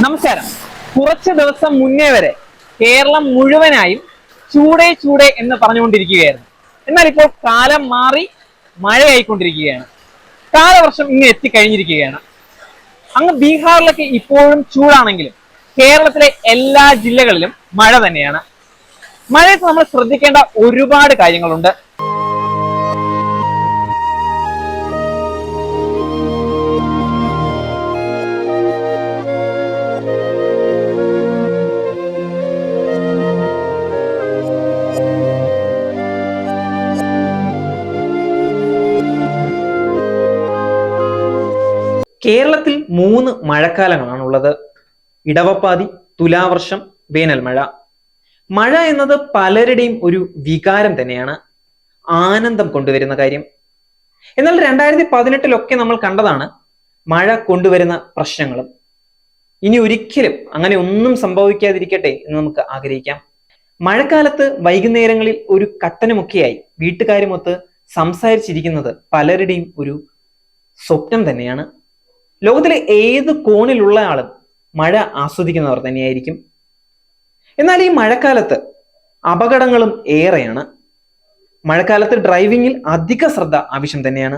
നമസ്കാരം. കുറച്ച് ദിവസം മുന്നേ വരെ കേരളം മുഴുവനായും ചൂടേ ചൂടേ എന്ന് പറഞ്ഞുകൊണ്ടിരിക്കുകയായിരുന്നു. എന്നാൽ ഇപ്പോൾ കാലം മാറി മഴയായിക്കൊണ്ടിരിക്കുകയാണ്. കാലവർഷം ഇങ്ങ് എത്തിക്കഴിഞ്ഞിരിക്കുകയാണ്. അങ്ങ് ബീഹാറിലൊക്കെ ഇപ്പോഴും ചൂടാണെങ്കിലും കേരളത്തിലെ എല്ലാ ജില്ലകളിലും മഴ തന്നെയാണ്. മഴയത്ത് നമ്മൾ ശ്രദ്ധിക്കേണ്ട ഒരുപാട് കാര്യങ്ങളുണ്ട്. കേരളത്തിൽ 3 മഴക്കാലങ്ങളാണുള്ളത്: ഇടവപ്പാതി, തുലാവർഷം, വേനൽമഴ. മഴ എന്നത് പലരുടെയും ഒരു വികാരം തന്നെയാണ്, ആനന്ദം കൊണ്ടുവരുന്ന കാര്യം. എന്നാൽ 2018 നമ്മൾ കണ്ടതാണ് മഴ കൊണ്ടുവരുന്ന പ്രശ്നങ്ങളും. ഇനി ഒരിക്കലും അങ്ങനെ ഒന്നും സംഭവിക്കാതിരിക്കട്ടെ എന്ന് നമുക്ക് ആഗ്രഹിക്കാം. മഴക്കാലത്ത് വൈകുന്നേരങ്ങളിൽ ഒരു കട്ടനുമൊക്കെയായി വീട്ടുകാരുമൊത്ത് സംസാരിച്ചിരിക്കുന്നത് പലരുടെയും ഒരു സ്വപ്നം തന്നെയാണ്. ലോകത്തിലെ ഏത് കോണിലുള്ള ആളും മഴ ആസ്വദിക്കുന്നവർ തന്നെയായിരിക്കും. എന്നാൽ ഈ മഴക്കാലത്ത് അപകടങ്ങളും ഏറെയാണ്. മഴക്കാലത്ത് ഡ്രൈവിംഗിൽ അധിക ശ്രദ്ധ ആവശ്യം തന്നെയാണ്.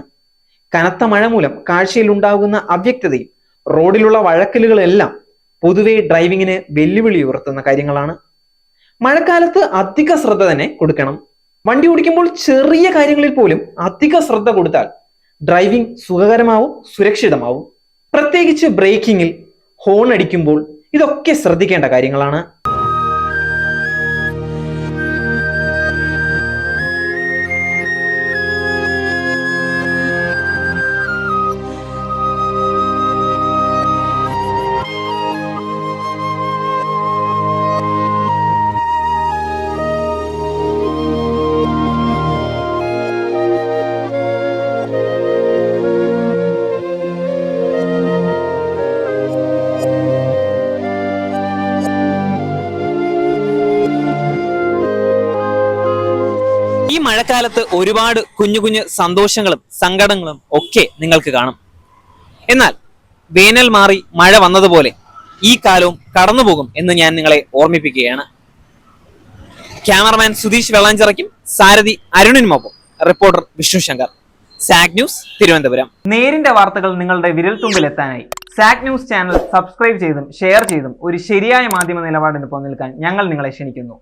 കനത്ത മഴ മൂലം കാഴ്ചയിൽ ഉണ്ടാകുന്ന അവ്യക്തതയും റോഡിലുള്ള വഴക്കലുകളെല്ലാം പൊതുവെ ഡ്രൈവിങ്ങിന് വെല്ലുവിളി ഉയർത്തുന്ന കാര്യങ്ങളാണ്. മഴക്കാലത്ത് അധിക ശ്രദ്ധ തന്നെ കൊടുക്കണം. വണ്ടി ഓടിക്കുമ്പോൾ ചെറിയ കാര്യങ്ങളിൽ പോലും അധിക ശ്രദ്ധ കൊടുത്താൽ ഡ്രൈവിംഗ് സുഖകരമാവും, സുരക്ഷിതമാവും. പ്രത്യേകിച്ച് ബ്രേക്കിങ്ങിൽ, ഹോൺ അടിക്കുമ്പോൾ ഇതൊക്കെ ശ്രദ്ധിക്കേണ്ട കാര്യങ്ങളാണ്. ഈ മഴക്കാലത്ത് ഒരുപാട് കുഞ്ഞു കുഞ്ഞു സന്തോഷങ്ങളും സങ്കടങ്ങളും ഒക്കെ നിങ്ങൾക്ക് കാണും. എന്നാൽ വേനൽ മാറി മഴ വന്നതുപോലെ ഈ കാലവും കടന്നുപോകും എന്ന് ഞാൻ നിങ്ങളെ ഓർമ്മിപ്പിക്കുകയാണ്. ക്യാമറമാൻ സുധീഷ് വെള്ളാഞ്ചിറയ്ക്കും സാരഥി അരുണിനുമൊപ്പം റിപ്പോർട്ടർ വിഷ്ണു ശങ്കർ, സാഗ് ന്യൂസ്, തിരുവനന്തപുരം. നേരിന്റെ വാർത്തകൾ നിങ്ങളുടെ വിരൽത്തുമ്പിൽ എത്താനായി സാഗ് ന്യൂസ് ചാനൽ സബ്സ്ക്രൈബ് ചെയ്തും ഷെയർ ചെയ്തും ഒരു ശരിയായ മാധ്യമ നിലപാടിന് നിൽക്കാൻ ഞങ്ങൾ നിങ്ങളെ ക്ഷണിക്കുന്നു.